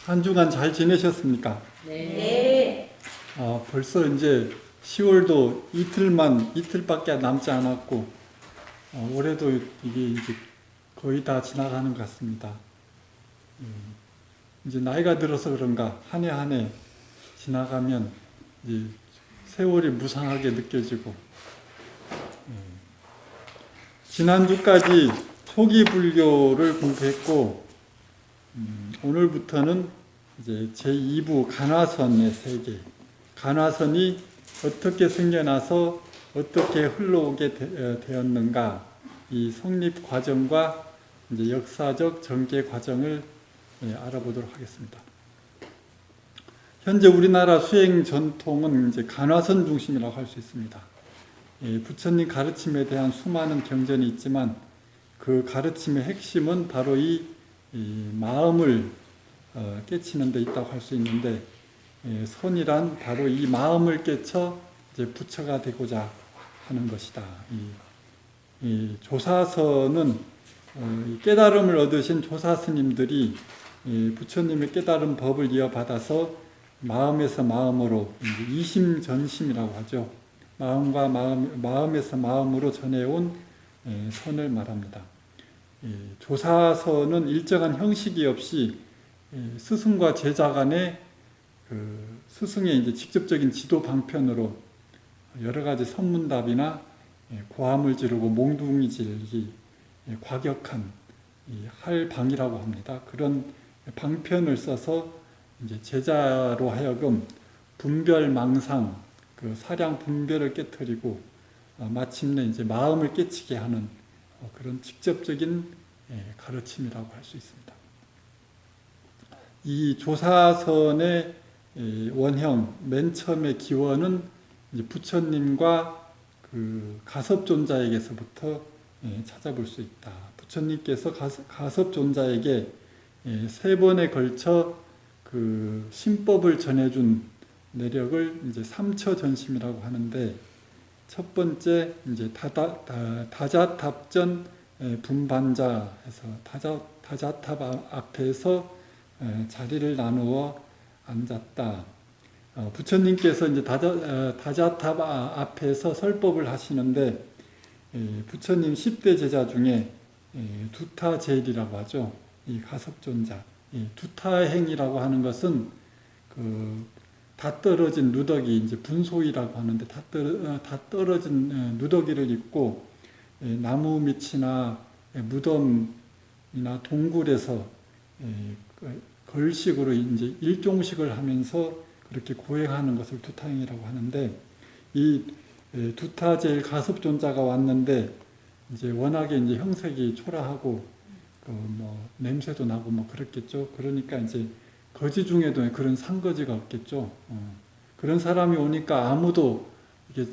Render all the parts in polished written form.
한 주간 잘 지내셨습니까? 네. 벌써 이제 10월도 이틀밖에 남지 않았고, 올해도 이게 이제 거의 다 지나가는 것 같습니다. 이제 나이가 들어서 그런가, 한 해 한 해 지나가면 이제 세월이 무상하게 느껴지고, 지난주까지 초기 불교를 공부했고, 오늘부터는 이제 제2부 간화선의 세계, 간화선이 어떻게 생겨나서 어떻게 흘러오게 되었는가, 이 성립 과정과 이제 역사적 전개 과정을 알아보도록 하겠습니다. 현재 우리나라 수행 전통은 이제 간화선 중심이라고 할 수 있습니다. 부처님 가르침에 대한 수많은 경전이 있지만 그 가르침의 핵심은 바로 이 마음을 깨치는 데 있다고 할 수 있는데, 선이란 바로 이 마음을 깨쳐 이제 부처가 되고자 하는 것이다. 이 조사선은 깨달음을 얻으신 조사 스님들이 부처님의 깨달은 법을 이어받아서 마음에서 마음으로 이심전심이라고 하죠. 마음에서 마음으로 전해온 선을 말합니다. 조사선은 일정한 형식이 없이 스승과 제자 간의 스승의 이제 직접적인 지도 방편으로 여러 가지 선문답이나 고함을 지르고 몽둥이 질기, 과격한 할방이라고 합니다. 그런 방편을 써서 이제 제자로 하여금 분별망상, 그 사량 분별을 깨뜨리고 마침내 이제 마음을 깨치게 하는 그런 직접적인 가르침이라고 할 수 있습니다. 이 조사선의 원형, 맨 처음의 기원은 이제 부처님과 그 가섭존자에게서부터 찾아볼 수 있다. 부처님께서 가섭존자에게 3번에 걸쳐 그 신법을 전해준 내력을 이제 삼처전심이라고 하는데, 첫 번째 이제 다자탑전 분반자 해서 다자탑 앞에서 자리를 나누어 앉았다. 부처님께서 이제 다자탑 앞에서 설법을 하시는데, 부처님 10대 제자 중에 두타제일이라고 하죠. 이 가섭존자. 두타행이라고 하는 것은 다 떨어진 누더기, 이제 분소이라고 하는데 다 떨어진 누더기를 입고 나무 밑이나 무덤이나 동굴에서 걸식으로 이제 일종식을 하면서 그렇게 고행하는 것을 두타행이라고 하는데, 이 두타제일 가섭존자가 왔는데 이제 워낙에 이제 형색이 초라하고 냄새도 나고 그랬겠죠. 그러니까 이제 거지 중에도 그런 상거지가 없겠죠. 그런 사람이 오니까 아무도 이게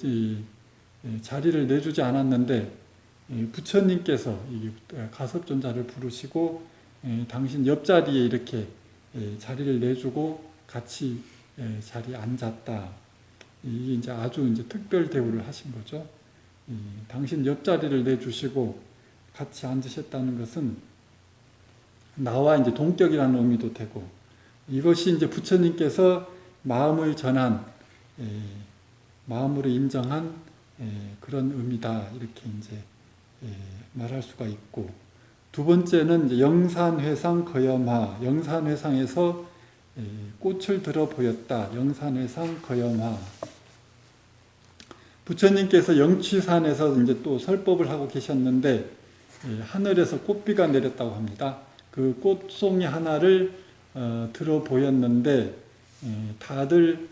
자리를 내주지 않았는데, 부처님께서 이 가섭존자를 부르시고 당신 옆자리에 이렇게 자리를 내주고 같이 자리에 앉았다. 이게 이제 아주 이제 특별 대우를 하신 거죠. 당신 옆자리를 내주시고 같이 앉으셨다는 것은 나와 이제 동격이라는 의미도 되고, 이것이 이제 부처님께서 마음을 전한, 마음으로 인정한 그런 의미다. 이렇게 이제 말할 수가 있고, 두 번째는 이제 영산회상 거염화, 영산회상에서 꽃을 들어 보였다. 영산회상 거염화. 부처님께서 영취산에서 이제 또 설법을 하고 계셨는데, 하늘에서 꽃비가 내렸다고 합니다. 그 꽃송이 하나를 들어 보였는데, 다들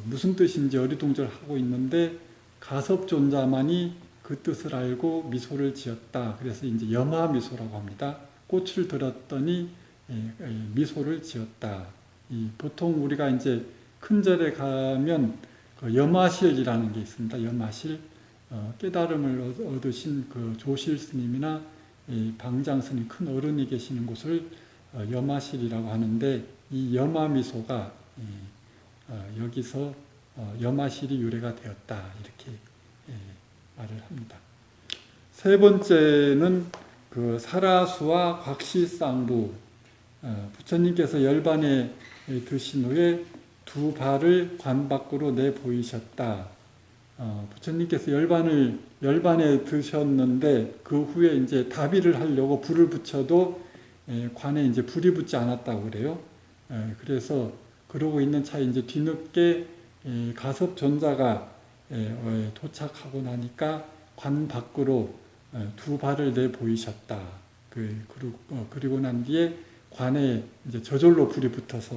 무슨 뜻인지 어리둥절하고 있는데 가섭존자만이 그 뜻을 알고 미소를 지었다. 그래서 이제 염화미소라고 합니다. 꽃을 들었더니 미소를 지었다. 보통 우리가 이제 큰 절에 가면 그 염화실이라는 게 있습니다. 염화실, 깨달음을 얻으신 그 조실 스님이나 방장 스님, 큰 어른이 계시는 곳을 염화실이라고 하는데, 이 염화미소가 여기서 염화실이 유래가 되었다. 이렇게 말을 합니다. 세 번째는 그 사라수와 곽시쌍부, 부처님께서 열반에 드신 후에 두 발을 관 밖으로 내 보이셨다. 부처님께서 열반에 드셨는데 그 후에 이제 다비를 하려고 불을 붙여도 관에 이제 불이 붙지 않았다고 그래요. 그래서 그러고 있는 차에 이제 뒤늦게 가섭존자가 도착하고 나니까 관 밖으로 두 발을 내 보이셨다. 그리고 난 뒤에 관에 이제 저절로 불이 붙어서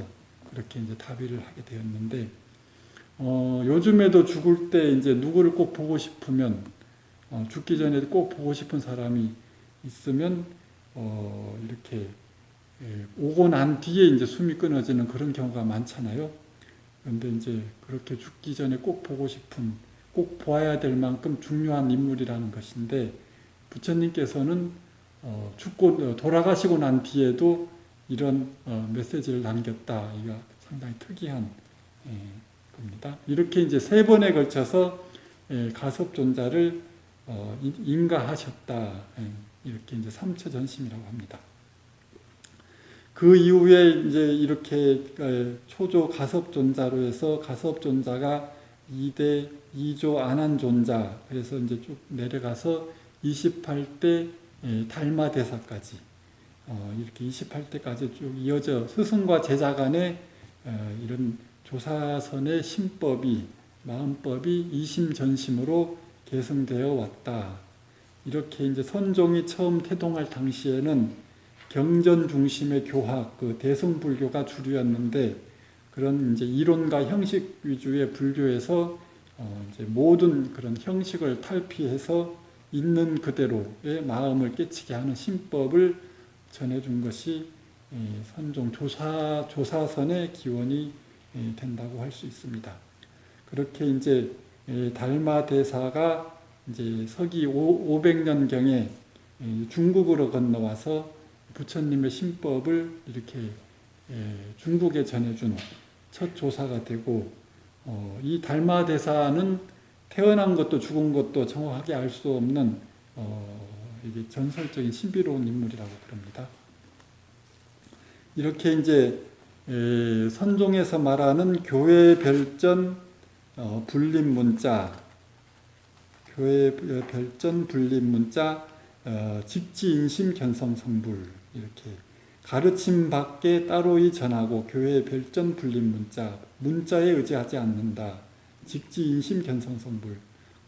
그렇게 이제 다비를 하게 되었는데, 요즘에도 죽을 때 이제 누구를 꼭 보고 싶으면, 죽기 전에 꼭 보고 싶은 사람이 있으면, 이렇게 오고 난 뒤에 이제 숨이 끊어지는 그런 경우가 많잖아요. 그런데 이제 그렇게 죽기 전에 꼭 보고 싶은, 꼭 보아야 될 만큼 중요한 인물이라는 것인데, 부처님께서는 죽고 돌아가시고 난 뒤에도 이런 메시지를 남겼다. 이거 상당히 특이한 겁니다. 이렇게 이제 세 번에 걸쳐서 가섭존자를 인가하셨다. 이렇게 이제 삼처 전심이라고 합니다. 그 이후에 이제 이렇게 초조 가섭존자로 해서 가섭존자가 2대 2조 안한존자, 그래서 이제 쭉 내려가서 28대 달마대사까지 이렇게 28대까지 쭉 이어져 스승과 제자 간의 이런 조사선의 심법이, 마음법이 이심전심으로 계승되어 왔다. 이렇게 이제 선종이 처음 태동할 당시에는 경전 중심의 교학, 그 대승불교가 주류였는데, 그런 이제 이론과 형식 위주의 불교에서 이제 모든 그런 형식을 탈피해서 있는 그대로의 마음을 깨치게 하는 심법을 전해준 것이 선종 조사선의 기원이 된다고 할 수 있습니다. 그렇게 이제 달마대사가 이제 서기 500년경에 중국으로 건너와서 부처님의 심법을 이렇게 중국에 전해준 첫 조사가 되고, 이 달마대사는 태어난 것도 죽은 것도 정확하게 알 수 없는 이게 전설적인 신비로운 인물이라고 그럽니다. 이렇게 이제 선종에서 말하는 교회 별전 불림 문자, 교회 별전 불림 문자, 직지인심 견성성불, 이렇게 가르침 밖에 따로이 전하고 교회 별전 불림 문자, 문자에 의지하지 않는다. 직지인심 견성성불,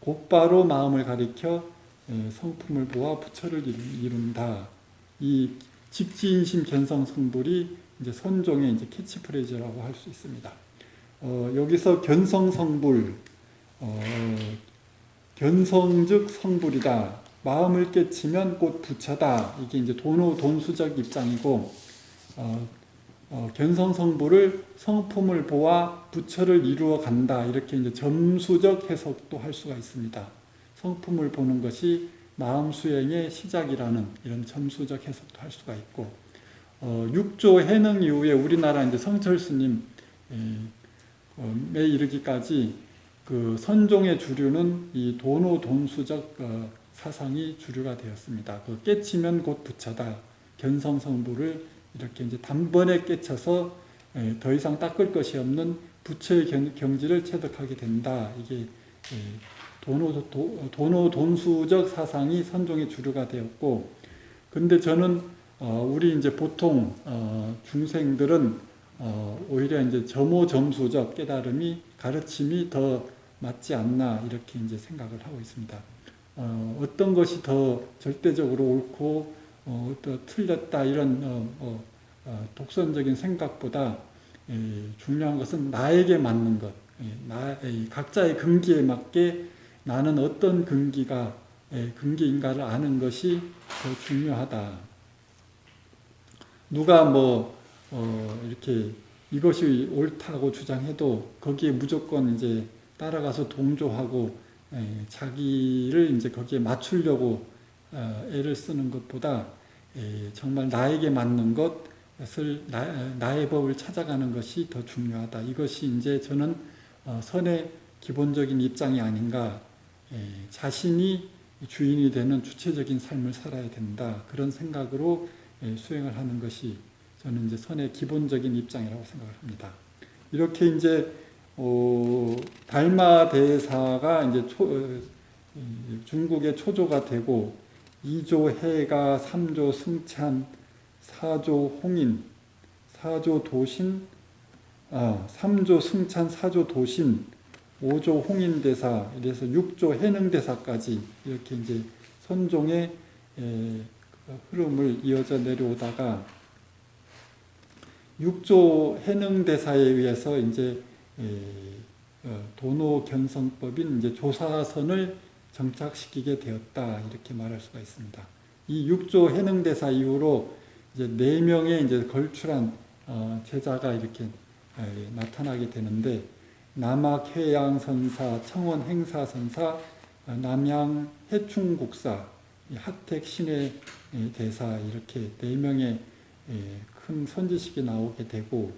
곧바로 마음을 가리켜 성품을 보아 부처를 이룬다. 이 직지인심 견성성불이 이제 선종의 이제 캐치프레이즈라고 할 수 있습니다. 여기서 견성성불, 견성즉 성불이다. 마음을 깨치면 곧 부처다. 이게 이제 돈수적 입장이고, 견성성불을 성품을 보아 부처를 이루어 간다. 이렇게 이제 점수적 해석도 할 수가 있습니다. 성품을 보는 것이 마음 수행의 시작이라는 이런 점수적 해석도 할 수가 있고, 6조 해능 이후에 우리나라 이제 성철 스님에 이르기까지 그 선종의 주류는 이 돈수적 사상이 주류가 되었습니다. 그 깨치면 곧 부처다. 견성성불을 이렇게 이제 단번에 깨쳐서 더 이상 닦을 것이 없는 부처의 경지를 체득하게 된다. 이게 돈수적 사상이 선종의 주류가 되었고, 근데 저는 우리 이제 보통 중생들은 오히려 이제 점오점수적 깨달음이 가르침이 더 맞지 않나 이렇게 이제 생각을 하고 있습니다. 어떤 것이 더 절대적으로 옳고 또 틀렸다 이런 독선적인 생각보다 중요한 것은 나에게 맞는 것, 각자의 근기에 맞게 나는 어떤 근기인가를 아는 것이 더 중요하다. 누가 이렇게 이것이 옳다고 주장해도 거기에 무조건 이제 따라가서 동조하고 자기를 이제 거기에 맞추려고 애를 쓰는 것보다 정말 나에게 맞는 것을 나의 법을 찾아가는 것이 더 중요하다. 이것이 이제 저는 선의 기본적인 입장이 아닌가. 자신이 주인이 되는 주체적인 삶을 살아야 된다. 그런 생각으로 수행을 하는 것이 저는 이제 선의 기본적인 입장이라고 생각을 합니다. 이렇게 이제 달마 대사가 이제 중국의 초조가 되고 2조 해가, 3조 승찬, 4조 홍인, 4조 도신, 3조 승찬, 4조 도신, 5조 홍인대사, 이래서 6조 해능대사까지 이렇게 이제 선종의 흐름을 이어져 내려오다가 6조 해능대사에 의해서 이제 도노견성법인 이제 조사선을 정착시키게 되었다, 이렇게 말할 수가 있습니다. 이 6조 해능대사 이후로 이제 4명의 이제 걸출한 제자가 이렇게 나타나게 되는데, 남학 해양선사, 청원 행사선사, 남양 해충국사, 하택 신의 대사, 이렇게 4명의 큰 선지식이 나오게 되고,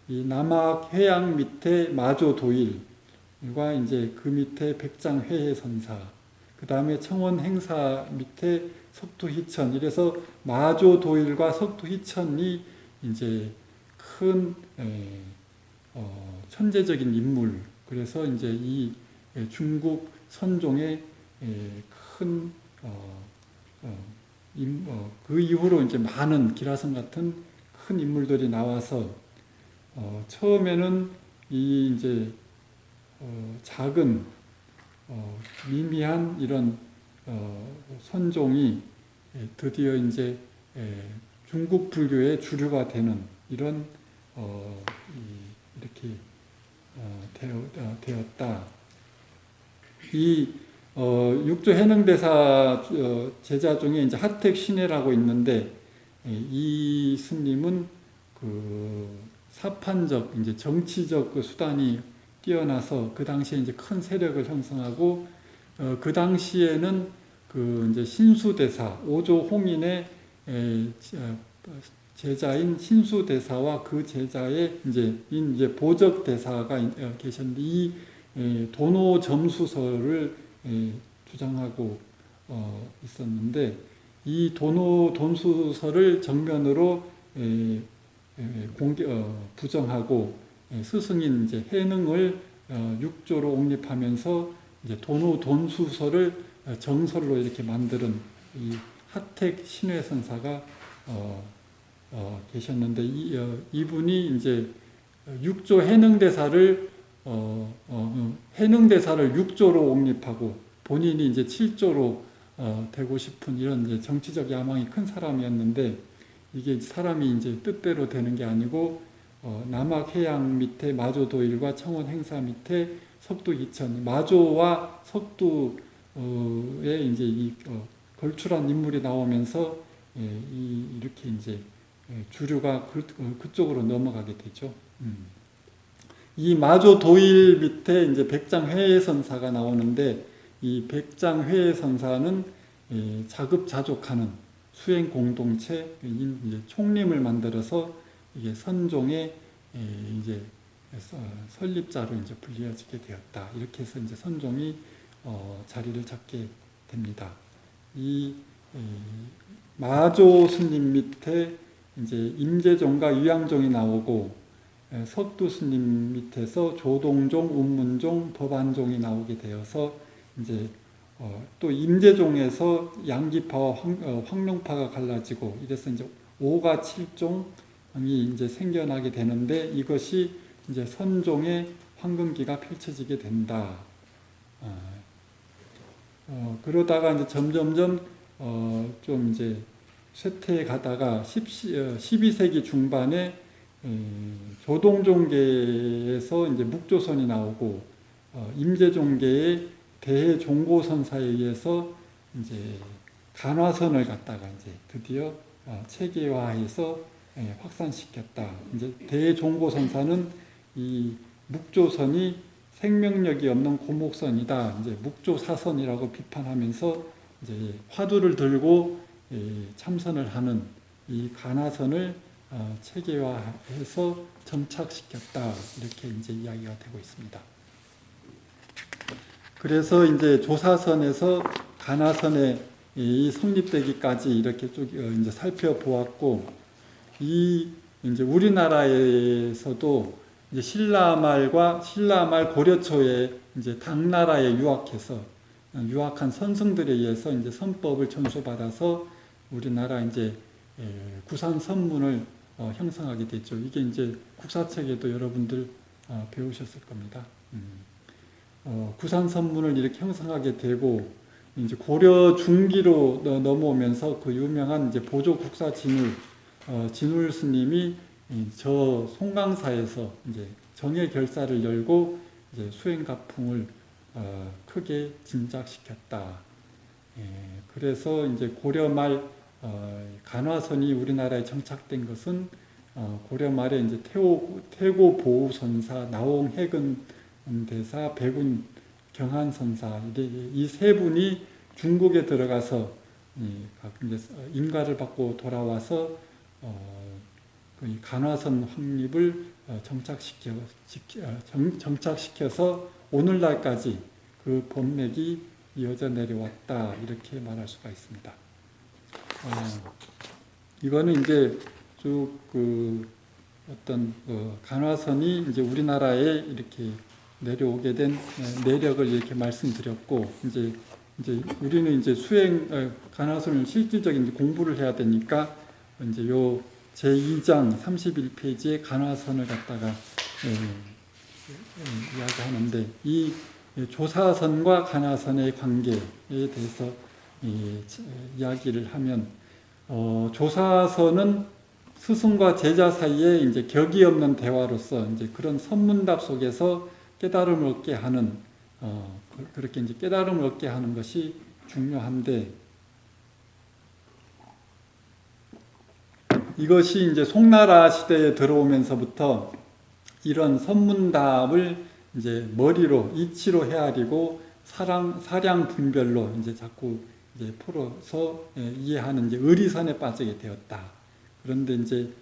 이 남학 해양 밑에 마조 도일과 이제 그 밑에 백장 회해선사, 그 다음에 청원 행사 밑에 석두희천, 이래서 마조 도일과 석두희천이 이제 큰 천재적인 인물. 그래서 이제 이 중국 선종의 큰 그 이후로 이제 많은 기라성 같은 큰 인물들이 나와서 처음에는 이 이제 작은 미미한 이런 선종이 드디어 이제 중국 불교의 주류가 되는 이런 이렇게 되었다. 이 육조 해능대사 제자 중에 이제 하택 신해라고 있는데, 이 스님은 그 사판적 이제 정치적 그 수단이 뛰어나서 그 당시에 이제 큰 세력을 형성하고, 그 당시에는 그 이제 신수대사, 5조 홍인의 제자인 신수대사와 그 제자의 이제 보적대사가 계셨는데, 이 도노점수설을 주장하고 있었는데, 이 돈수설을 정면으로 부정하고 스승인 이제 해능을 육조로 옹립하면서 이제 돈수설을 정설로 이렇게 만드는 이 하택 신회선사가 계셨는데, 이분이 이제 육조 해능대사를 해능대사를 6조로 옹립하고 본인이 이제 7조로 되고 싶은 이런 이제 정치적 야망이 큰 사람이었는데, 이게 사람이 이제 뜻대로 되는 게 아니고 남학 해양 밑에 마조도일과 청원 행사 밑에 석두이천, 마조와 석두에 이제 이 걸출한 인물이 나오면서 이렇게 이제 주류가 그쪽으로 넘어가게 되죠. 이 마조 도일 밑에 이제 백장 회해선사가 나오는데, 이 백장 회해선사는 자급자족하는 수행 공동체인 이제 총림을 만들어서 이게 선종의 이제 설립자로 이제 불리어지게 되었다. 이렇게 해서 이제 선종이 자리를 잡게 됩니다. 이 마조 스님 밑에 이제 임재종과 유양종이 나오고, 석두 스님 밑에서 조동종, 운문종, 법안종이 나오게 되어서 이제 또 임재종에서 양기파와 황룡파가 갈라지고, 이래서 이제 5가 7종이 이제 생겨나게 되는데, 이것이 이제 선종의 황금기가 펼쳐지게 된다. 그러다가 이제 점점점 좀 이제 쇠퇴해 가다가 12세기 중반에 조동종계에서 이제 묵조선이 나오고, 임재종계의 대종고선사에 의해서 이제 간화선을 갖다가 이제 드디어 체계화해서 확산시켰다. 이제 대종고선사는 이 묵조선이 생명력이 없는 고목선이다, 이제 묵조사선이라고 비판하면서 이제 화두를 들고 참선을 하는 이 간화선을 체계화해서 정착시켰다, 이렇게 이제 이야기가 되고 있습니다. 그래서 이제 조사선에서 간화선에 이 성립되기까지 이렇게 쭉 이제 살펴보았고, 이 이제 우리나라에서도 이제 신라말 고려초에 이제 당나라에 유학한 선승들에 의해서 이제 선법을 전수받아서 우리나라 이제 구산 선문을 형성하게 됐죠. 이게 이제 국사책에도 여러분들 배우셨을 겁니다. 구산 선문을 이렇게 형성하게 되고 이제 고려 중기로 넘어오면서 그 유명한 이제 보조 국사 진울 스님이 저 송강사에서 이제 정의 결사를 열고 이제 수행가풍을 크게 진작시켰다. 그래서 이제 고려 말 간화선이 우리나라에 정착된 것은 고려 말에 이제 태고 보우선사, 나홍해근 대사, 백운 경한선사 이 세 분이 중국에 들어가서 이제 임가를 받고 돌아와서 그 간화선 확립을 정착시켜서 오늘날까지 그 법맥이 이어져 내려왔다 이렇게 말할 수가 있습니다. 이거는 이제 쭉 그 어떤 간화선이 이제 우리나라에 이렇게 내려오게 된 내력을 이렇게 말씀드렸고 이제 우리는 이제 간화선을 실질적인 공부를 해야 되니까 이제 요 제2장 31페이지에 간화선을 갖다가 이야기하는데 이 조사선과 간화선의 관계에 대해서 이야기를 하면 조사선은 스승과 제자 사이에 이제 격이 없는 대화로서 이제 그런 선문답 속에서 깨달음을 얻게 하는 그렇게 이제 깨달음을 얻게 하는 것이 중요한데 이것이 이제 송나라 시대에 들어오면서부터 이런 선문답을 이제 머리로 이치로 헤아리고 사량 분별로 이제 자꾸 이제 풀어서 이해하는 이제 의리선에 빠지게 되었다. 그런데 이제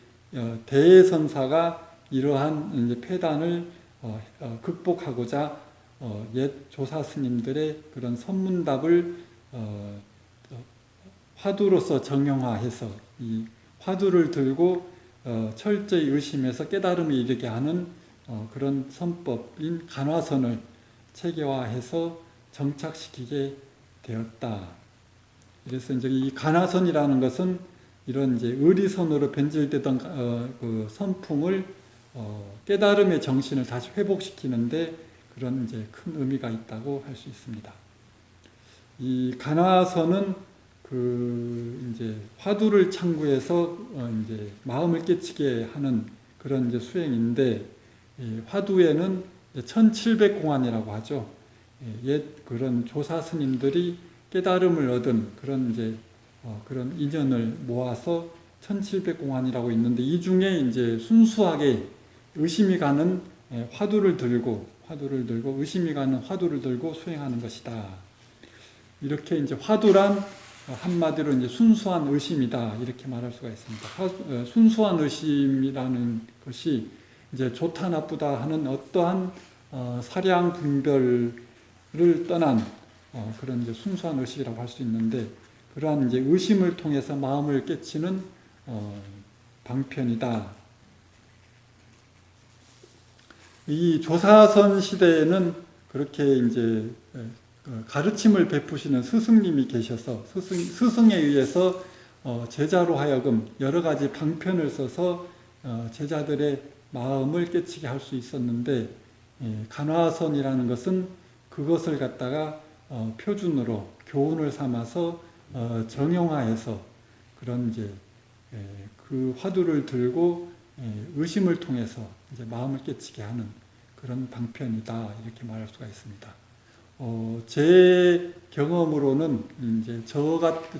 대선사가 이러한 이제 폐단을 극복하고자 옛 조사 스님들의 그런 선문답을 화두로서 정형화해서 이 화두를 들고 철저히 의심해서 깨달음에 이르게 하는 그런 선법인 간화선을 체계화해서 정착시키게 되었다. 그래서 이제 이 간화선이라는 것은 이런 이제 의리선으로 변질되던 그 선풍을 깨달음의 정신을 다시 회복시키는데 그런 이제 큰 의미가 있다고 할 수 있습니다. 이 간화선은 그 이제 화두를 창구해서 이제 마음을 깨치게 하는 그런 이제 수행인데 이 화두에는 1700공안이라고 하죠. 옛 그런 조사 스님들이 깨달음을 얻은 그런 이제 그런 인연을 모아서 1700공안이라고 있는데 이 중에 이제 순수하게 의심이 가는 화두를 들고 의심이 가는 화두를 들고 수행하는 것이다. 이렇게 이제 화두란 한마디로 이제 순수한 의심이다 이렇게 말할 수가 있습니다. 순수한 의심이라는 것이 이제 좋다 나쁘다 하는 어떠한 사량 분별을 떠난 그런 이제 순수한 의식이라고 할 수 있는데 그러한 이제 의심을 통해서 마음을 깨치는 방편이다. 이 조사선 시대에는 그렇게 이제 가르침을 베푸시는 스승님이 계셔서 스승에 의해서 제자로 하여금 여러 가지 방편을 써서 제자들의 마음을 깨치게 할 수 있었는데 간화선이라는 것은 그것을 갖다가 표준으로 교훈을 삼아서 정형화해서 그런 이제 그 화두를 들고 의심을 통해서 이제 마음을 깨치게 하는 그런 방편이다 이렇게 말할 수가 있습니다. 제 경험으로는 이제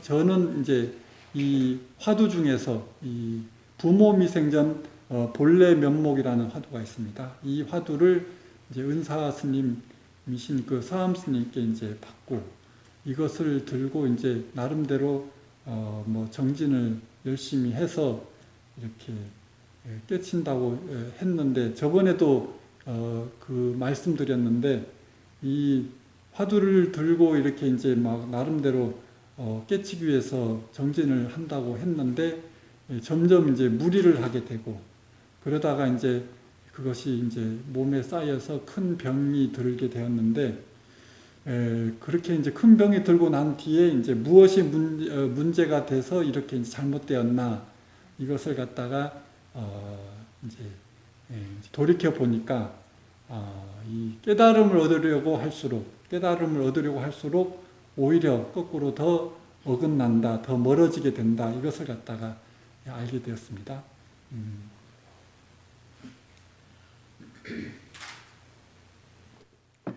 저는 이제 이 화두 중에서 이 부모미생전 본래 면목이라는 화두가 있습니다. 이 화두를 이제 은사 스님이신 그 사암 스님께 이제 받고 이것을 들고 이제 나름대로 뭐 정진을 열심히 해서 이렇게 깨친다고 했는데 저번에도 그 말씀드렸는데 이 화두를 들고 이렇게 이제 막 나름대로 깨치기 위해서 정진을 한다고 했는데 점점 이제 무리를 하게 되고 그러다가 이제 그것이 이제 몸에 쌓여서 큰 병이 들게 되었는데 그렇게 이제 큰 병이 들고 난 뒤에 이제 무엇이 문제가 돼서 이렇게 이제 잘못되었나 이것을 갖다가 이제 돌이켜 보니까 이 깨달음을 얻으려고 할수록 오히려 거꾸로 더 어긋난다, 더 멀어지게 된다 이것을 갖다가 알게 되었습니다.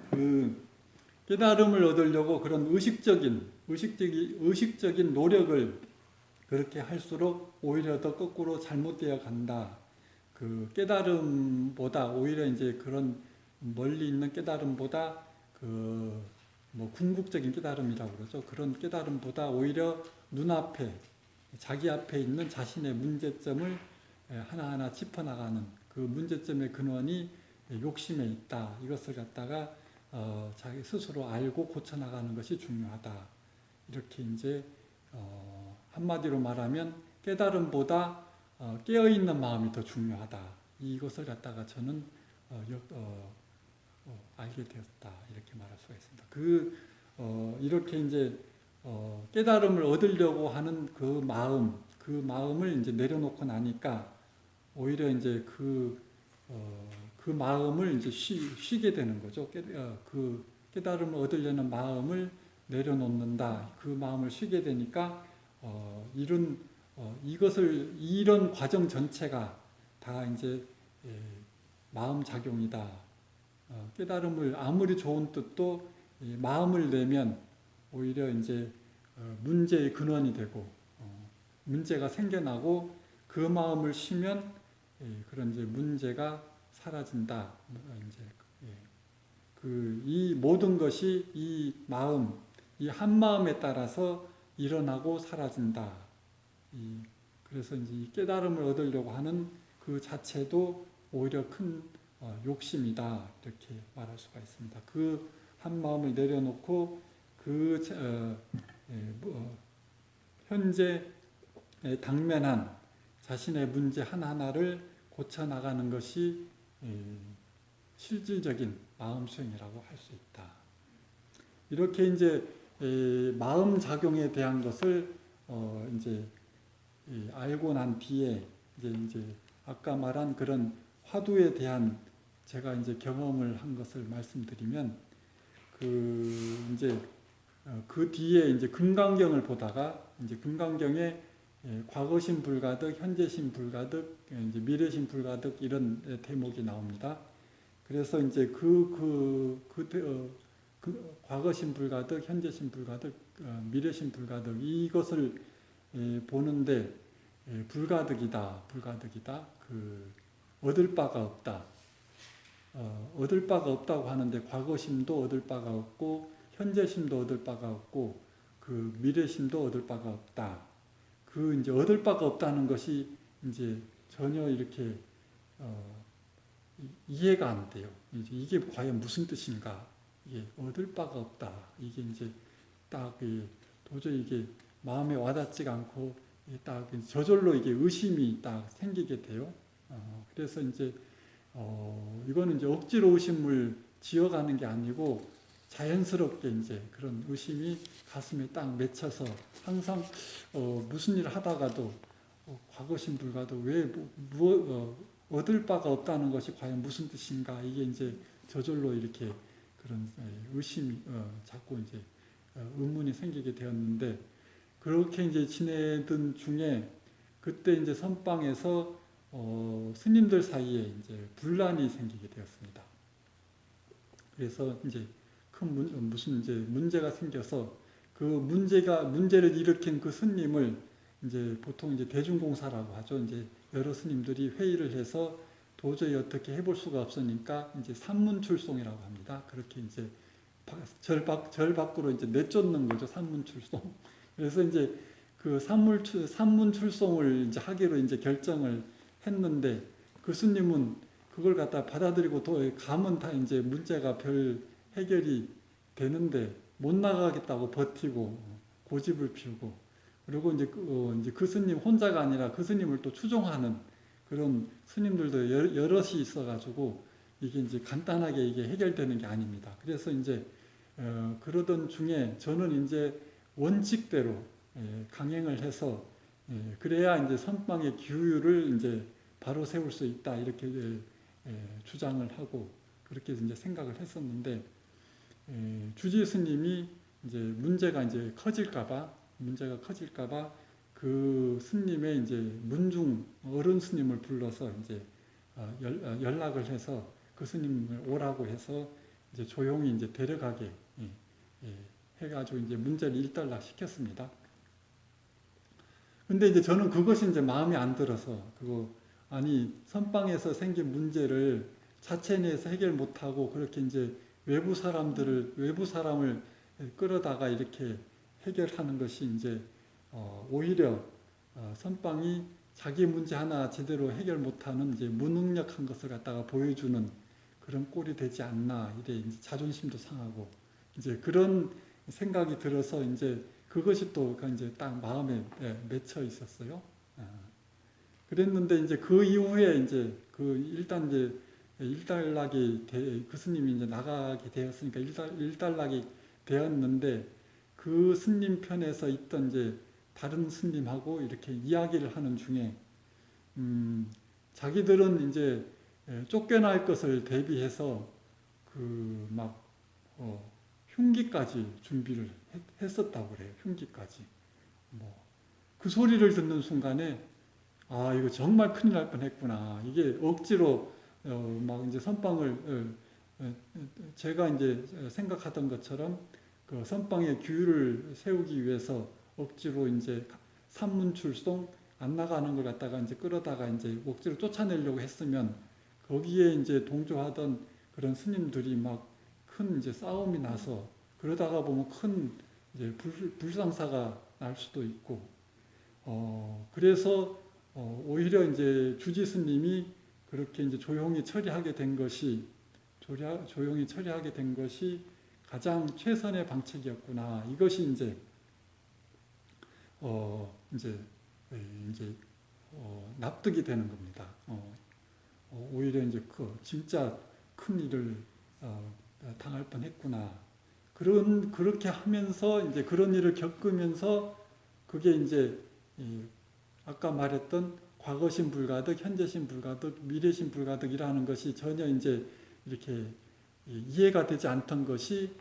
그 깨달음을 얻으려고 그런 의식적인 노력을 그렇게 할수록 오히려 더 거꾸로 잘못되어 간다. 그 깨달음보다 오히려 이제 그런 멀리 있는 깨달음보다 그 뭐 궁극적인 깨달음이라고 그러죠. 그런 깨달음보다 오히려 눈앞에 자기 앞에 있는 자신의 문제점을 하나하나 짚어나가는 그 문제점의 근원이 욕심에 있다. 이것을 갖다가 자기 스스로 알고 고쳐나가는 것이 중요하다. 이렇게 이제 한마디로 말하면 깨달음보다 깨어있는 마음이 더 중요하다. 이것을 갖다가 저는 알게 되었다. 이렇게 말할 수가 있습니다. 이렇게 이제 깨달음을 얻으려고 하는 그 마음을 이제 내려놓고 나니까 오히려 이제 그 마음을 이제 쉬게 되는 거죠. 그 깨달음을 얻으려는 마음을 내려놓는다. 그 마음을 쉬게 되니까 이런 과정 전체가 다 이제 마음 작용이다. 깨달음을 아무리 좋은 뜻도 마음을 내면 오히려 이제 문제의 근원이 되고 문제가 생겨나고 그 마음을 쉬면 그런 이제 문제가 사라진다. 이제 이 모든 것이 이 한 마음에 따라서 일어나고 사라진다. 그래서 이제 이 깨달음을 얻으려고 하는 그 자체도 오히려 큰 욕심이다. 이렇게 말할 수가 있습니다. 그 한 마음을 내려놓고 현재 당면한 자신의 문제 하나하나를 고쳐나가는 것이 실질적인 마음 수행이라고 할 수 있다. 이렇게 이제 마음 작용에 대한 것을 이제 알고 난 뒤에 이제 아까 말한 그런 화두에 대한 제가 이제 경험을 한 것을 말씀드리면 그 뒤에 이제 금강경을 보다가 이제 금강경에 과거심 불가득, 현재심 불가득, 이제 미래심 불가득 이런 대목이 나옵니다. 그래서 이제 과거심 불가득, 현재심 불가득, 미래심 불가득 이것을 보는데 불가득이다. 얻을 바가 없다. 얻을 바가 없다고 하는데 과거심도 얻을 바가 없고 현재심도 얻을 바가 없고 그 미래심도 얻을 바가 없다. 이제 얻을 바가 없다는 것이 이제 전혀 이렇게 이해가 안 돼요. 이게 과연 무슨 뜻인가? 이게 얻을 바가 없다. 이게 이제 딱 도저히 이게 마음에 와닿지가 않고 딱 저절로 이게 의심이 딱 생기게 돼요. 그래서 이제 이거는 이제 억지로 의심을 지어가는 게 아니고 자연스럽게 이제 그런 의심이 가슴에 딱 맺혀서 항상 무슨 일을 하다가도 과거심 불가도 왜 얻을 바가 없다는 것이 과연 무슨 뜻인가 이게 이제 저절로 이렇게 그런 의심이 자꾸 이제 의문이 생기게 되었는데 그렇게 이제 지내던 중에 그때 이제 선방에서 스님들 사이에 이제 분란이 생기게 되었습니다. 그래서 이제 무슨 이제 문제가 생겨서 그 문제를 일으킨 그 스님을 이제 보통 이제 대중공사라고 하죠. 이제 여러 스님들이 회의를 해서 도저히 어떻게 해볼 수가 없으니까 이제 산문출송이라고 합니다. 그렇게 이제 절 밖으로 이제 내쫓는 거죠. 산문출송. 그래서 이제 그 산문출송을 이제 하기로 이제 결정을 했는데 그 스님은 그걸 갖다 받아들이고 가면 다 이제 문제가 별 해결이 되는데 못 나가겠다고 버티고 고집을 피우고 그리고 이제 그 스님 혼자가 아니라 그 스님을 또 추종하는 그런 스님들도 여럿이 있어가지고 이게 이제 간단하게 이게 해결되는 게 아닙니다. 그래서 이제 그러던 중에 저는 이제 원칙대로 강행을 해서 그래야 이제 선방의 규율을 이제 바로 세울 수 있다 이렇게 주장을 하고 그렇게 이제 생각을 했었는데 주지 스님이 이제 문제가 커질까봐 그 스님의 이제 문중 어른 스님을 불러서 이제 연락을 해서 그 스님을 오라고 해서 이제 조용히 이제 데려가게 해가지고 이제 문제를 일단락 시켰습니다. 근데 이제 저는 그것이 이제 마음에 안 들어서 아니 선방에서 생긴 문제를 자체 내에서 해결 못하고 그렇게 이제 외부 사람을 끌어다가 이렇게 해결하는 것이 이제 오히려 선방이 자기 문제 하나 제대로 해결 못하는 이제 무능력한 것을 갖다가 보여주는 그런 꼴이 되지 않나 이래 이제 자존심도 상하고 이제 그런 생각이 들어서 이제 그것이 또 이제 딱 마음에 맺혀 있었어요. 그랬는데 이제 그 이후에 이제 일단 이제 일단락이 그 스님이 이제 나가게 되었으니까 일단락이 되었는데 그 스님 편에서 있던 이제 다른 스님하고 이렇게 이야기를 하는 중에 자기들은 이제 쫓겨날 것을 대비해서 막 흉기까지 준비를 했었다고 그래요. 흉기까지. 그 소리를 듣는 순간에 아 이거 정말 큰일 날 뻔했구나. 이게 억지로 막 이제 선방을 제가 이제 생각하던 것처럼 그 선방의 규율을 세우기 위해서 억지로 이제 산문출송 안 나가는 걸 갖다가 이제 끌어다가 이제 억지로 쫓아내려고 했으면 거기에 이제 동조하던 그런 스님들이 막 큰 이제 싸움이 나서 그러다가 보면 큰 이제 불상사가 날 수도 있고 그래서 오히려 이제 주지 스님이 그렇게 이제 조용히 처리하게 된 것이 가장 최선의 방책이었구나. 이것이 이제 납득이 되는 겁니다. 오히려 이제 진짜 큰 일을 당할 뻔했구나. 그렇게 하면서 이제 그런 일을 겪으면서 그게 이제 아까 말했던 과거신 불가득, 현재신 불가득, 미래신 불가득이라는 것이 전혀 이제 이렇게 이해가 되지 않던 것이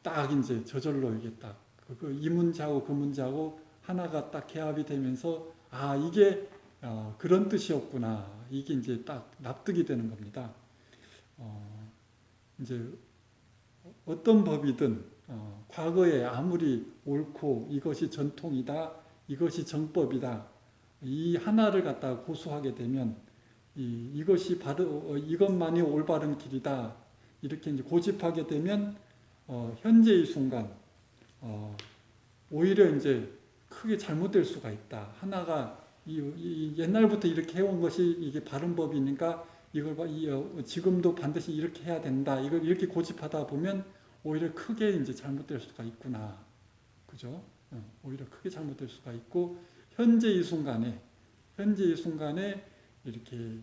딱 이제 저절로 이게 딱 이 문제하고 그 문제하고 하나가 딱 개합이 되면서 아 이게 그런 뜻이었구나. 이게 이제 딱 납득이 되는 겁니다. 이제 어떤 법이든 과거에 아무리 옳고 이것이 전통이다, 이것이 정법이다, 이 하나를 갖다가 고수하게 되면 이것만이 올바른 길이다 이렇게 이제 고집하게 되면 현재의 순간 오히려 이제 크게 잘못될 수가 있다. 하나가 옛날부터 이렇게 해온 것이 이게 바른 법이니까 지금도 반드시 이렇게 해야 된다. 이걸 이렇게 고집하다 보면 오히려 크게 이제 잘못될 수가 있구나. 그죠? 오히려 크게 잘못될 수가 있고, 현재 이 순간에 이렇게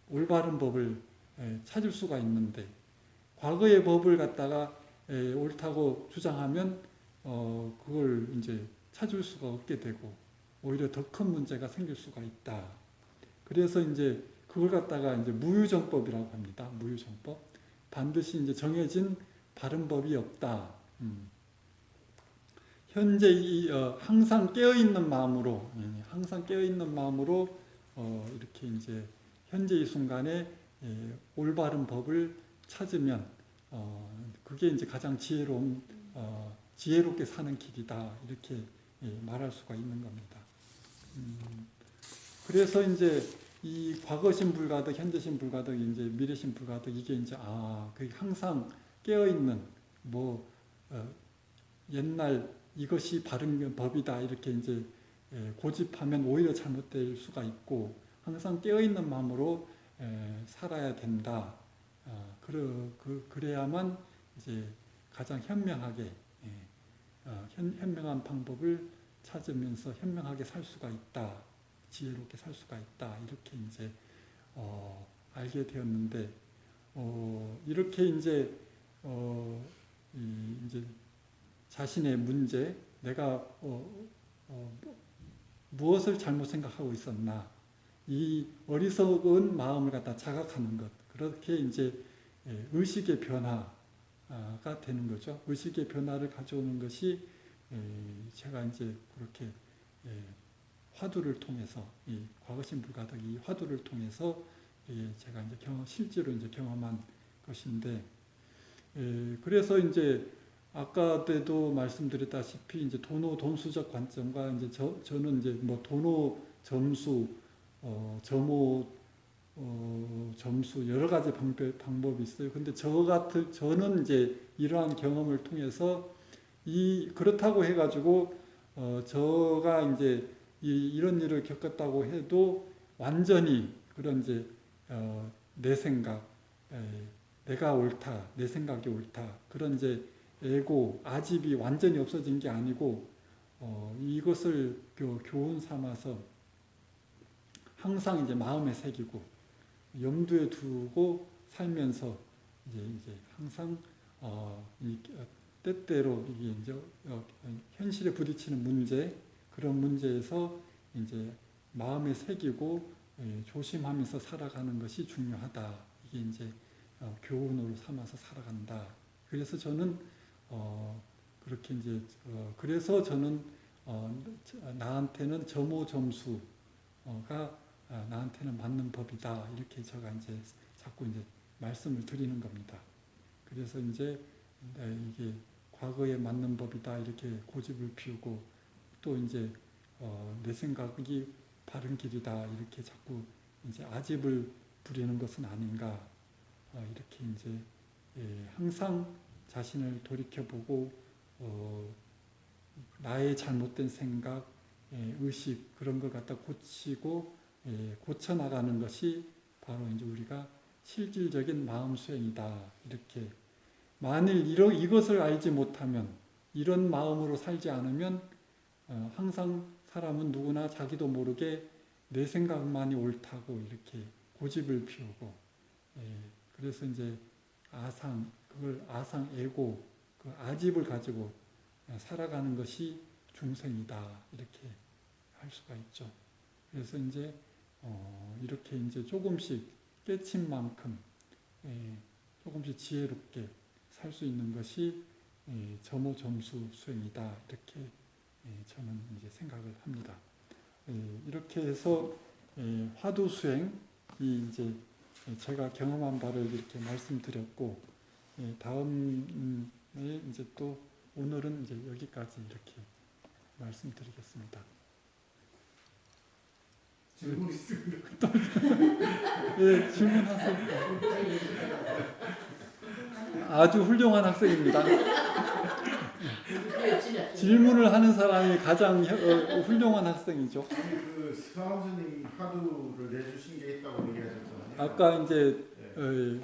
올바른 법을 찾을 수가 있는데, 과거의 법을 갖다가 옳다고 주장하면, 그걸 이제 찾을 수가 없게 되고, 오히려 더 큰 문제가 생길 수가 있다. 그래서 이제 그걸 갖다가 이제 무유정법이라고 합니다. 무유정법. 반드시 이제 정해진 바른 법이 없다. 현재 항상 깨어있는 마음으로, 이렇게 이제 현재 이 순간에 올바른 법을 찾으면, 그게 이제 가장 지혜롭게 사는 길이다. 이렇게 말할 수가 있는 겁니다. 그래서 이제 이 과거신 불가득, 현재신 불가득, 이제 미래신 불가득, 이게 이제 그 항상 깨어있는 옛날 이것이 바른 법이다 이렇게 이제 고집하면 오히려 잘못될 수가 있고 항상 깨어있는 마음으로 살아야 된다. 그래야만 이제 가장 현명하게 현명한 방법을 찾으면서 현명하게 살 수가 있다, 지혜롭게 살 수가 있다, 이렇게 이제 알게 되었는데, 이렇게 이제 이제 자신의 문제, 내가 무엇을 잘못 생각하고 있었나, 이 어리석은 마음을 갖다 자각하는 것, 그렇게 이제 의식의 변화가 되는 거죠. 의식의 변화를 가져오는 것이 제가 이제 그렇게 화두를 통해서, 이 과거신 불가득 이 화두를 통해서 제가 이제 실제로 이제 경험한 것인데, 그래서 이제 아까 때도 말씀드렸다시피 이제 돈수적 관점과 이제 저는 이제 뭐 돈호 점수, 점호 점수 여러 가지 방법이 있어요. 근데 저는 이제 이러한 경험을 통해서 그렇다고 해가지고 저가 이제 이런 일을 겪었다고 해도 완전히 그런 이제 내 생각, 내가 옳다, 내 생각이 옳다, 그런 이제 에고, 아집이 완전히 없어진 게 아니고 이것을 교훈 삼아서 항상 이제 마음에 새기고 염두에 두고 살면서 이제 항상 때때로 이게 이제 현실에 부딪히는 문제, 그런 문제에서 이제 마음에 새기고 조심하면서 살아가는 것이 중요하다. 이게 이제 교훈으로 삼아서 살아간다. 그래서 저는 그렇게 이제 그래서 저는 나한테는 점오 점수가 나한테는 맞는 법이다. 이렇게 제가 이제 자꾸 이제 말씀을 드리는 겁니다. 그래서 이제 이게 과거에 맞는 법이다. 이렇게 고집을 피우고 또 이제 내 생각이 바른 길이다. 이렇게 자꾸 이제 아집을 부리는 것은 아닌가. 이렇게 이제 항상 자신을 돌이켜보고 나의 잘못된 생각, 의식 그런 걸 갖다 고치고 고쳐나가는 것이 바로 이제 우리가 실질적인 마음 수행이다. 이렇게 만일 이것을 알지 못하면, 이런 마음으로 살지 않으면 항상 사람은 누구나 자기도 모르게 내 생각만이 옳다고 이렇게 고집을 피우고, 그래서 이제 그걸 에고, 그 아집을 가지고 살아가는 것이 중생이다. 이렇게 할 수가 있죠. 그래서 이제 이렇게 이제 조금씩 깨친 만큼 조금씩 지혜롭게 살 수 있는 것이 점오 점수 수행이다. 이렇게 저는 이제 생각을 합니다. 이렇게 해서 화두 수행이 이제 제가 경험한 바를 이렇게 말씀드렸고, 다음에 이제 또 오늘은 이제 여기까지 이렇게 말씀드리겠습니다. 질문 있습니다. 예, 질문하세요. 아주 훌륭한 학생입니다. 질문을 하는 사람이 가장 훌륭한 학생이죠. 아니 그 스와미 스님이 화두를 내주신 게 있다고 얘기하셨잖아요. 아까 이제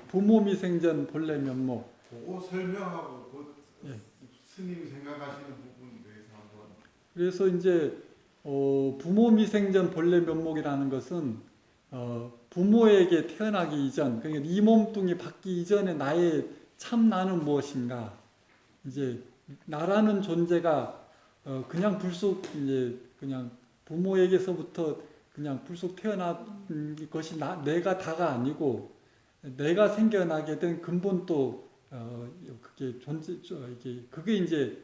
부모 미생전 본래 면목. 그거 설명하고 그 예. 스님이 생각하시는 부분에 대해서 한번. 그래서 이제 부모 미생전 본래 면목이라는 것은 부모에게 태어나기 이전, 그러니까 이 몸뚱이 받기 이전에 나의 참 나는 무엇인가? 이제 나라는 존재가 그냥 불쑥 이제 그냥 부모에게서부터 그냥 불쑥 태어난 것이 내가 다가 아니고, 내가 생겨나게 된 근본도 그게 그게 이제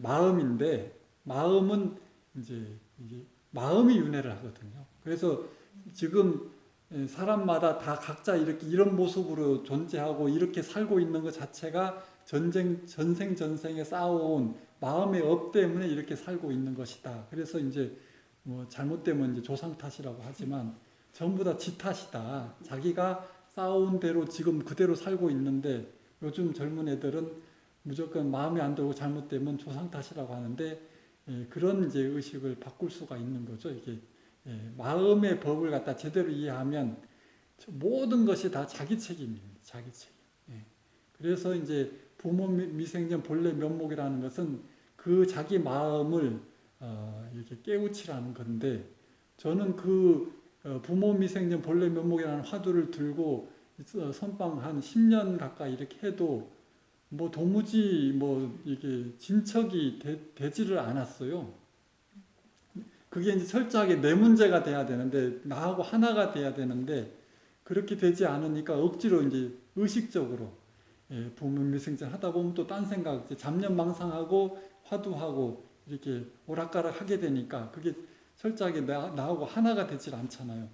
마음인데, 마음은 이제 이게 마음이 윤회를 하거든요. 그래서 지금 사람마다 다 각자 이런 모습으로 존재하고 이렇게 살고 있는 것 자체가 전생에 쌓아온 마음의 업 때문에 이렇게 살고 있는 것이다. 그래서 이제 뭐 잘못되면 이제 조상 탓이라고 하지만 전부 다 지 탓이다. 자기가 쌓아온 대로 지금 그대로 살고 있는데, 요즘 젊은 애들은 무조건 마음에 안 들고 잘못되면 조상 탓이라고 하는데, 그런 이제 의식을 바꿀 수가 있는 거죠. 이게 마음의 법을 갖다 제대로 이해하면 모든 것이 다 자기 책임입니다. 자기 책임. 그래서 이제 부모 미생전 본래 면목이라는 것은 그 자기 마음을 이렇게 깨우치라는 건데 저는 그 부모 미생전 본래 면목이라는 화두를 들고 선방 한 10년 가까이 이렇게 해도 뭐 도무지 뭐 이게 진척이 되지를 않았어요. 그게 이제 철저하게 내 문제가 돼야 되는데 나하고 하나가 돼야 되는데 그렇게 되지 않으니까 억지로 이제 의식적으로 부모 미생전 하다 보면 또 딴 생각, 이제 잡념망상하고 화두하고 이렇게 오락가락 하게 되니까 그게 철저하게 나하고 하나가 되질 않잖아요.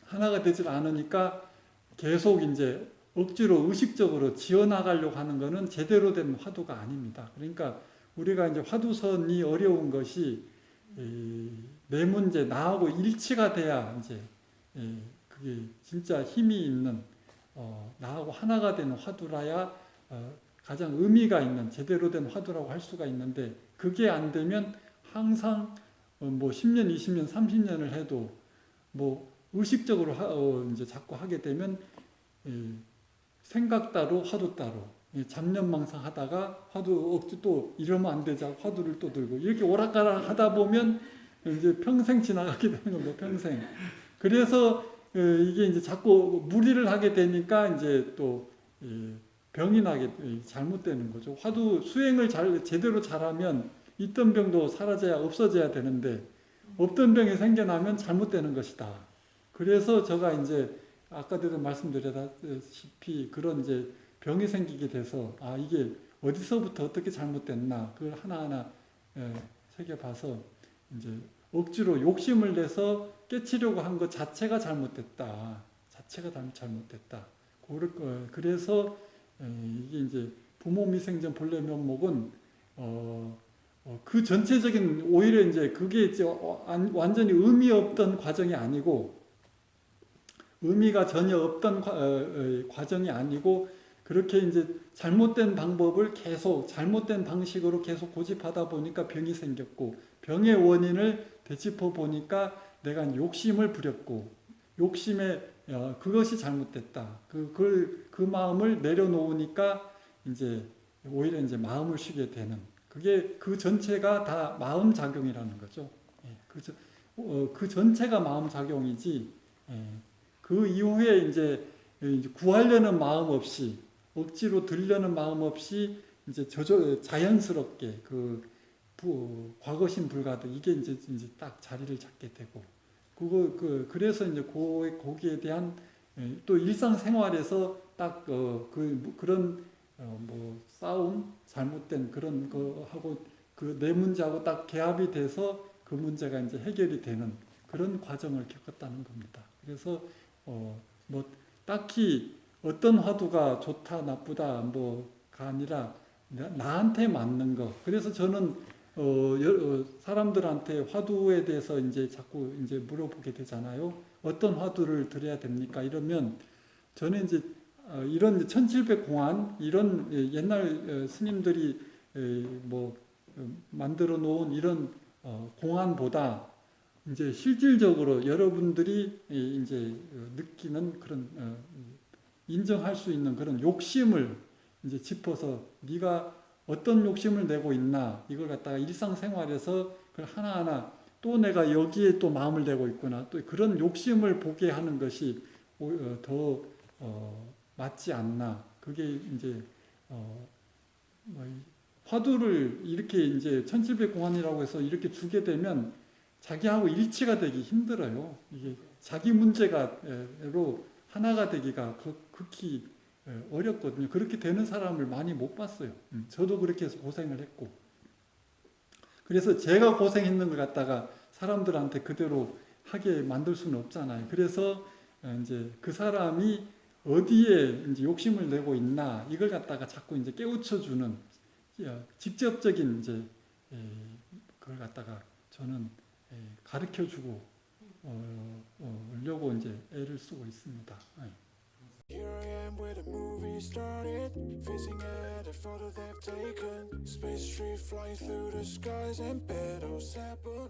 하나가 되질 않으니까 계속 이제 억지로 의식적으로 지어나가려고 하는 것은 제대로 된 화두가 아닙니다. 그러니까 우리가 이제 화두선이 어려운 것이 내 문제, 나하고 일치가 돼야 이제 그게 진짜 힘이 있는 나하고 하나가 되는 화두라야 가장 의미가 있는 제대로 된 화두라고 할 수가 있는데 그게 안 되면 항상 뭐 10년, 20년, 30년을 해도 뭐 의식적으로 이제 자꾸 하게 되면 생각 따로 화두 따로 잡념망상 하다가 화두 억지 또 이러면 안 되자 화두를 또 들고 이렇게 오락가락 하다 보면 이제 평생 지나가게 되는 겁니다. 평생. 그래서 이게 이제 자꾸 무리를 하게 되니까 이제 또 병이 나게 잘못되는 거죠. 화두 수행을 제대로 잘하면 있던 병도 사라져야 없어져야 되는데 없던 병이 생겨나면 잘못되는 것이다. 그래서 제가 이제 아까도 말씀드렸다시피 그런 이제 병이 생기게 돼서 이게 어디서부터 어떻게 잘못됐나 그걸 하나하나 새겨봐서 이제 억지로 욕심을 내서 깨치려고 한 것 자체가 잘못됐다. 자체가 잘못됐다. 그래서 이게 이제 부모 미생전 본래 면목은 그 전체적인 오히려 이제 그게 이제 완전히 의미 없던 과정이 아니고 의미가 전혀 없던 과정이 아니고 그렇게 이제 잘못된 방법을 계속 잘못된 방식으로 계속 고집하다 보니까 병이 생겼고 병의 원인을 되짚어 보니까 내가 욕심을 부렸고 욕심에 그것이 잘못됐다. 그 마음을 내려놓으니까 이제 오히려 이제 마음을 쉬게 되는 그게 그 전체가 다 마음 작용이라는 거죠. 그 전체가 마음 작용이지. 그 이후에 이제 구하려는 마음 없이 억지로 들려는 마음 없이 이제 자연스럽게 과거심 불가득 이게 이제 딱 자리를 잡게 되고 그래서 이제 거기에 대한 또 일상생활에서 딱 그런 뭐 싸움 잘못된 그런 거 하고 그 내 문제하고 딱 개합이 돼서 그 문제가 이제 해결이 되는 그런 과정을 겪었다는 겁니다. 그래서 뭐 딱히 어떤 화두가 좋다 나쁘다 뭐가 아니라 나한테 맞는 거. 그래서 저는 사람들한테 화두에 대해서 이제 자꾸 이제 물어보게 되잖아요. 어떤 화두를 드려야 됩니까? 이러면 저는 이제 이런 1700공안 이런 옛날 스님들이 뭐 만들어 놓은 이런 공안보다 이제 실질적으로 여러분들이 이제 느끼는 그런 인정할 수 있는 그런 욕심을 이제 짚어서 네가 어떤 욕심을 내고 있나 이걸 갖다가 일상생활에서 그걸 하나하나 또 내가 여기에 또 마음을 내고 있구나 또 그런 욕심을 보게 하는 것이 더 맞지 않나 그게 이제 화두를 이렇게 이제 1700공안이라고 해서 이렇게 주게 되면 자기하고 일치가 되기 힘들어요. 이게 자기 문제가로 하나가 되기가 극히 어렵거든요. 그렇게 되는 사람을 많이 못 봤어요. 저도 그렇게 해서 고생을 했고. 그래서 제가 고생했는 걸 갖다가 사람들한테 그대로 하게 만들 수는 없잖아요. 그래서 이제 그 사람이 어디에 이제 욕심을 내고 있나 이걸 갖다가 자꾸 이제 깨우쳐주는 직접적인 이제 그걸 갖다가 저는 가르쳐주고 려고 이제 애를 쓰고 있습니다. Here I am where the movie started, facing at a photo they've taken. Space tree flying through the skies and petals happen.